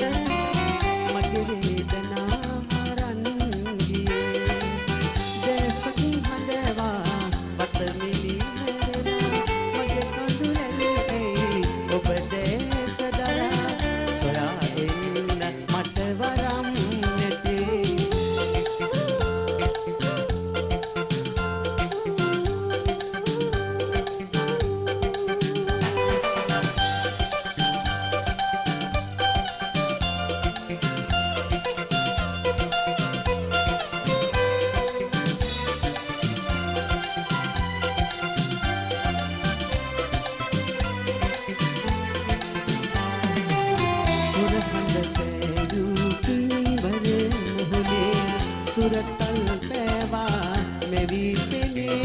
මගේ වේදනා හරන් ගියේ දැසක් හඬවා වත මිලිනේලා මගේ කඳුලැලේ ඔබ දැස දරා සොයා එන්න මට වරම් සුරතල් පෑවා මෙවි පෙනේ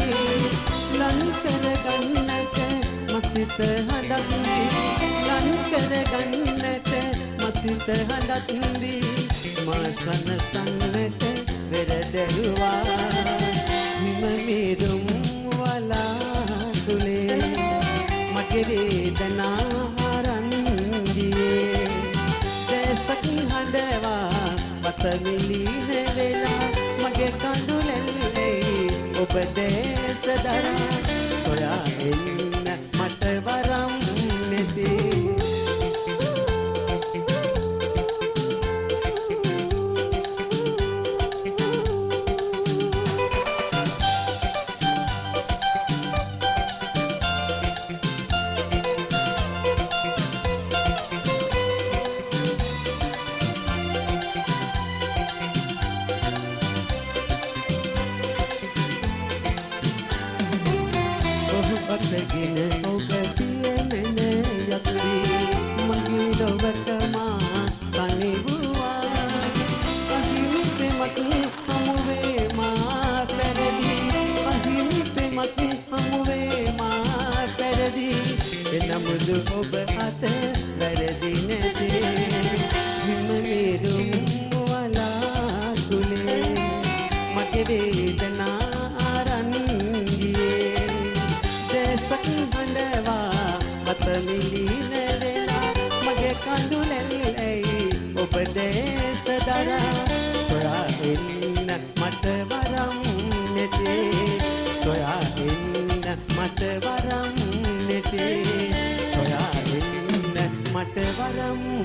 ලං කරගන්නට මසිත හඬක් ලං කරගන්නට මසිත හඬක් මා සනසන්නට වෙරදැරුවා හිම මිදුම් වලාකුලේ මගේ වේදනා හරන් ගියේ දැසක් හඬවා වත මිලින වෙලා මගේ කඳුලැල්ලේ ඔබ දැස දරා සොයා එන්න මට වරම් නැති ඔබගෙන ඔබ පියමන යතුරි මගේ දවකමා කනිවුවා අහිමි පෙමක් හමුවේ මා පැරදි අහිමි පෙමක් හමුවේ මා පැරදි එනමුදු ඔබ අත වැරදි නැති හිම මිදුම් වලාකුලේ මගේ වේදනා අරන් ගියේ දැසක් හඬවා වත මිලින වෙලා මගේ කඳුලැල්ලේ ඔබ දැස දරා සොයා එන්න මට වරම් නැති සොයා එන්න මට වරම් නැති සොයා එන්න මට වරම්